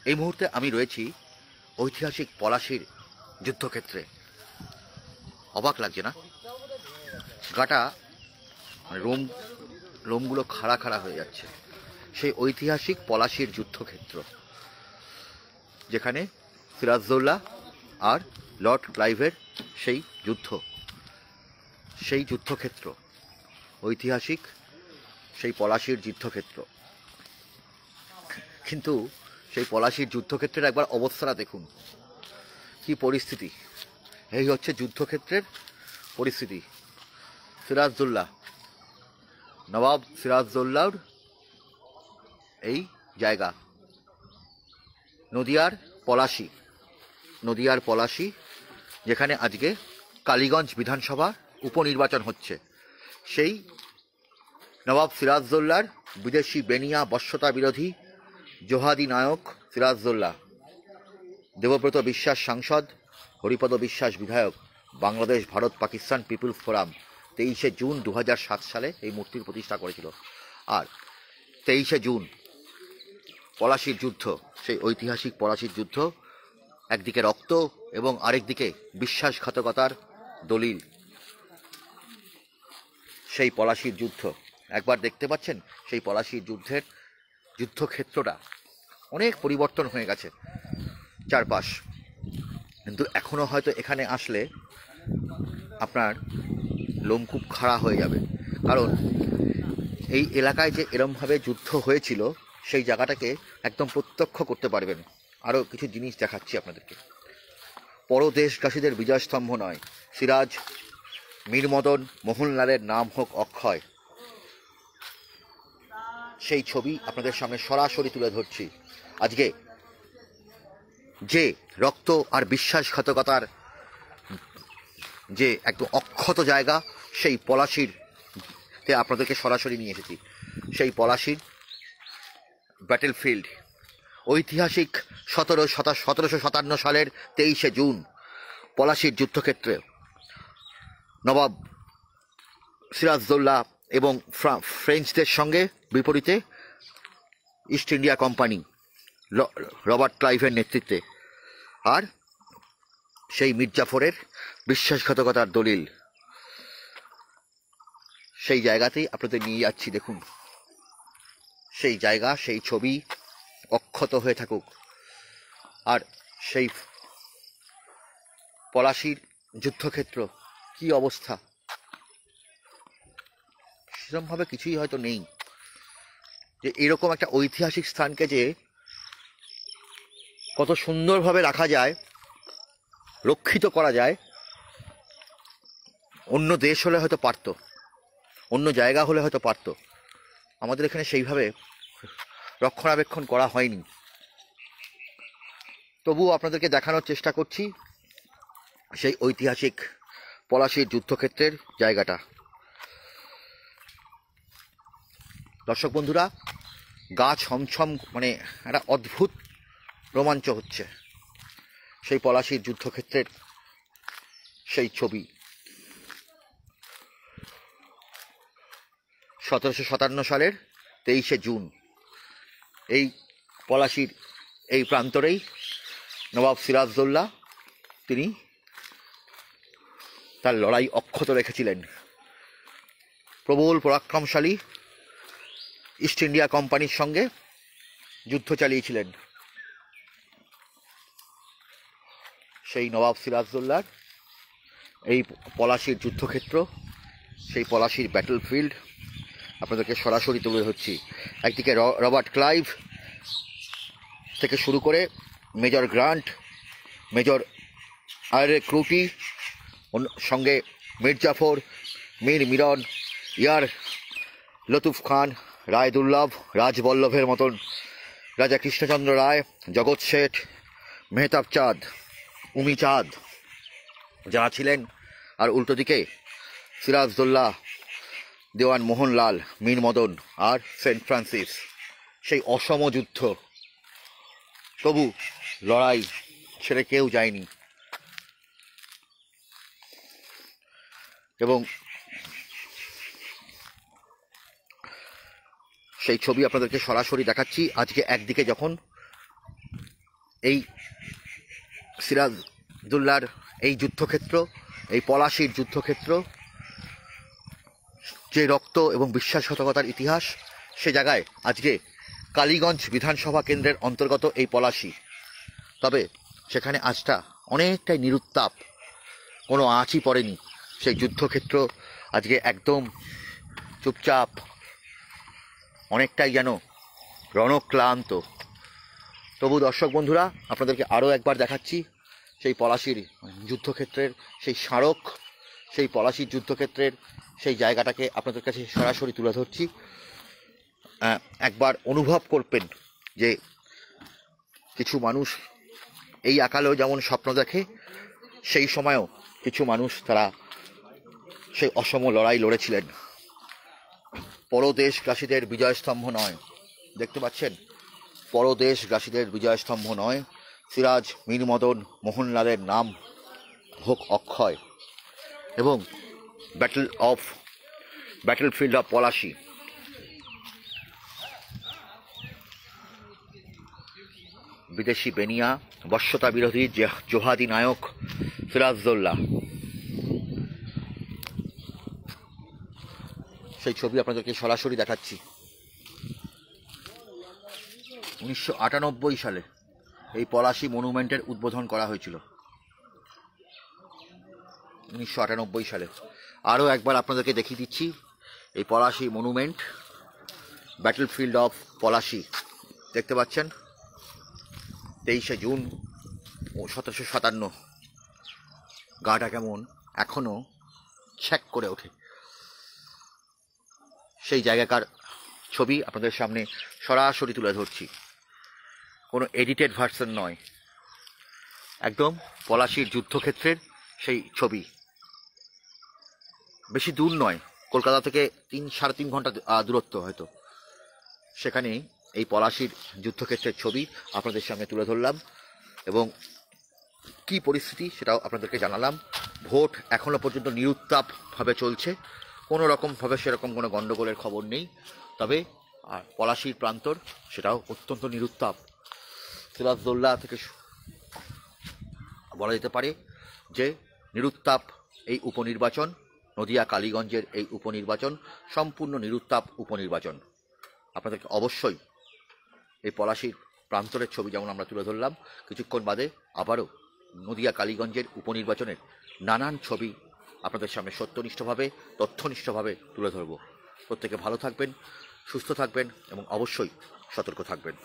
এই মুহূর্তে আমি রয়েছি ঐতিহাসিক পলাশীর যুদ্ধক্ষেত্রে। অবাক লাগছে না? গাটা লোমগুলো খাড়া খাড়া হয়ে যাচ্ছে। সেই ঐতিহাসিক পলাশীর যুদ্ধক্ষেত্র, যেখানে সিরাজদৌল্লা আর লর্ড ক্লাইভের সেই যুদ্ধক্ষেত্র, ঐতিহাসিক সেই পলাশীর যুদ্ধক্ষেত্র। কিন্তু সেই পলাশীর যুদ্ধক্ষেত্রের একবার অবস্থাটা দেখুন, কি পরিস্থিতি। এই হচ্ছে যুদ্ধক্ষেত্রের পরিস্থিতি। সিরাজদৌল্লা, নবাব সিরাজদৌল্লার এই জায়গা নদিয়ার পলাশী, যেখানে আজকে কালীগঞ্জ বিধানসভা উপনির্বাচন হচ্ছে। সেই নবাব সিরাজদৌল্লার বিদেশি বেনিয়া বশ্যতা বিরোধী জোহাদি নায়ক সিরাজদৌল্লা, দেবব্রত বিশ্বাস সাংসদ, হরিপদ বিশ্বাস বিধায়ক, বাংলাদেশ ভারত পাকিস্তান পিপুলস ফোরাম 23শে জুন 2007 সালে এই মূর্তির প্রতিষ্ঠা করেছিল। আর 23শে জুন পলাশীর যুদ্ধ, সেই ঐতিহাসিক পলাশীর যুদ্ধ, একদিকে রক্ত এবং আরেকদিকে বিশ্বাসঘাতকতার দলিল। সেই পলাশীর যুদ্ধ একবার দেখতে পাচ্ছেন। সেই পলাশীর যুদ্ধক্ষেত্রটা অনেক পরিবর্তন হয়ে গেছে চারপাশ, কিন্তু এখনো হয়তো এখানে আসলে আপনার লোম খুব খাড়া হয়ে যাবে। কারণ এই এলাকায় যে এরমভাবে যুদ্ধ হয়েছিল, সেই জায়গাটাকে একদম প্রত্যক্ষ করতে পারবেন। আরও কিছু জিনিস দেখাচ্ছি আপনাদেরকে। পরদেশবাসীদের বিজয়স্তম্ভ নয়, সিরাজ, মীরমদন, মোহনলালের নাম হোক অক্ষয়, সেই ছবি আপনাদের সামনে সরাসরি তুলে ধরছি। আজকে যে রক্ত আর বিশ্বাসঘাতকতার যে একদম অক্ষত জায়গা, সেই পলাশীরতে আপনাদেরকে সরাসরি নিয়ে এসেছি। সেই পলাশীর ব্যাটেল ফিল্ড, ঐতিহাসিক 1757 সালের 23শে জুন পলাশীর যুদ্ধক্ষেত্রে নবাব সিরাজদৌল্লা এবং ফ্রেঞ্চদের সঙ্গে বিপরীতে ইস্ট ইন্ডিয়া কোম্পানি রবার্ট ক্লাইভের নেতৃত্বে, আর সেই মির্জাফরের বিশ্বাসঘাতকতার দলিল। সেই জায়গাতেই আপনাদের নিয়ে যাচ্ছি। দেখুন সেই জায়গা, সেই ছবি অক্ষত হয়ে থাকুক। আর সেই পলাশীর যুদ্ধক্ষেত্র কি অবস্থা, সেরকমভাবে কিছুই হয়তো নেই যে এরকম একটা ঐতিহাসিক স্থানকে যে কত সুন্দরভাবে রাখা যায়, রক্ষিত করা যায়। অন্য দেশ হলে হয়তো পারত, অন্য জায়গা হলে হয়তো পারত, আমাদের এখানে সেইভাবে রক্ষণাবেক্ষণ করা হয়নি। তবুও আপনাদেরকে দেখানোর চেষ্টা করছি সেই ঐতিহাসিক পলাশীর যুদ্ধক্ষেত্রের জায়গাটা। দর্শক বন্ধুরা, গা ছমছম, মানে একটা অদ্ভুত রোমাঞ্চ হচ্ছে। সেই পলাশীর যুদ্ধক্ষেত্রের সেই ছবি 1757 সালের 23শে জুন এই পলাশীর এই প্রান্তরেই নবাব সিরাজদৌল্লা তিনি তার লড়াই অক্ষত রেখেছিলেন। প্রবল পরাক্রমশালী ইস্ট ইন্ডিয়া কোম্পানির সঙ্গে যুদ্ধ চালিয়েছিলেন। সেই নবাব সিরাজদৌল্লার এই পলাশীর যুদ্ধক্ষেত্র, সেই পলাশীর ব্যাটল ফিল্ড আপনাদেরকে সরাসরি তুলে ধরছি। একদিকে রবার্ট ক্লাইভ থেকে শুরু করে মেজর গ্রান্ট, মেজর আয়রে ক্রুটি, সঙ্গে মির্জাফর, মীর মিরন, ইয়ার লতুফ খান, রায় দুর্লভ, রাজবল্লভের মতন রাজা কৃষ্ণচন্দ্র রায়, জগৎ শেঠ, মেহতাব চাঁদ, উমি চাঁদ যারা ছিলেন। আর উল্টো দিকে সিরাজদৌল্লা, দেওয়ান মোহনলাল, মীরমদন আর সেন্ট ফ্রান্সিস। সেই অসম যুদ্ধ, তবু লড়াই ছেড়ে কেউ যায়নি। এবং সেই ছবি আপনাদেরকে সরাসরি দেখাচ্ছি। আজকে একদিকে যখন এই সিরাজদৌল্লার এই যুদ্ধক্ষেত্র, এই পলাশীর যুদ্ধক্ষেত্র, যে রক্ত এবং বিশ্বাসঘাতকতার ইতিহাস, সে জায়গায় আজকে কালীগঞ্জ বিধানসভা কেন্দ্রের অন্তর্গত এই পলাশী। তবে সেখানে আজটা অনেকটাই নিরুত্তাপ, কোনো আঁচই পড়েনি। সেই যুদ্ধক্ষেত্র আজকে একদম চুপচাপ, অনেকটাই যেন রণক্লান্ত। তবু দর্শক বন্ধুরা, আপনাদেরকে আরও একবার দেখাচ্ছি সেই পলাশীর যুদ্ধক্ষেত্রের সেই স্মারক, সেই পলাশীর যুদ্ধক্ষেত্রের সেই জায়গাটাকে আপনাদের কাছে সরাসরি তুলে ধরছি। একবার অনুভব করবেন যে কিছু মানুষ এই আকালেও যেমন স্বপ্ন দেখে, সেই সময়ও কিছু মানুষ তারা সেই অসম লড়াই লড়েছিলেন। পরদেশগাসীদের বিজয়স্তম্ভ নয়, দেখতে পাচ্ছেন, পরদেশগাসীদের বিজয়স্তম্ভ নয়, সিরাজ মীর মদন মোহনলালের নাম হোক অক্ষয়। এবং ব্যাটলফিল্ড অফ পলাশী, বিদেশি বেনিয়া বশ্যতা বিরোধী জেহাদি নায়ক সিরাজদৌল্লা, সেই ছবি আপনাদেরকে সরাসরি দেখাচ্ছি। 1998 সালে এই পলাশী মনুমেন্টের উদ্বোধন করা হয়েছিল, 1998 সালে। আরও একবার আপনাদেরকে দেখিয়ে দিচ্ছি এই Palashi monument, battlefield of Palashi, দেখতে পাচ্ছেন, 23শে জুন 1757। গাটা কেমন এখনও ছ্যাক করে ওঠে। সেই জায়গাকার ছবি আপনাদের সামনে সরাসরি তুলে ধরছি, কোনো এডিটেড ভার্সন নয়, একদম পলাশীর যুদ্ধক্ষেত্রের সেই ছবি। বেশি দূর নয়, কলকাতা থেকে 3-3.5 ঘন্টা দূরত্ব হয়তো। সেখানে এই পলাশীর যুদ্ধক্ষেত্রের ছবি আপনাদের সামনে তুলে ধরলাম এবং কি পরিস্থিতি সেটাও আপনাদেরকে জানালাম। ভোট এখনও পর্যন্ত নিরুত্তাপভাবে চলছে, কোনো রকমভাবে সেরকম কোনো গণ্ডগোলের খবর নেই। তবে আর পলাশীর প্রান্তর সেটাও অত্যন্ত নিরুত্তাপ। সিরাজদৌল্লা থেকে বলা যেতে পারে যে নিরুত্তাপ এই উপনির্বাচন, নদিয়া কালীগঞ্জের এই উপনির্বাচন সম্পূর্ণ নিরুত্তাপ উপনির্বাচন। আপনাদেরকে অবশ্যই এই পলাশীর প্রান্তরের ছবি যেমন আমরা তুলে ধরলাম, কিছুক্ষণ বাদে আবারও নদিয়া কালীগঞ্জের উপনির্বাচনের নানান ছবি আপনাদের সামনে সত্যনিষ্ঠভাবে, তথ্যনিষ্ঠভাবে তুলে ধরব। প্রত্যেকে ভালো থাকবেন, সুস্থ থাকবেন এবং অবশ্যই সতর্ক থাকবেন।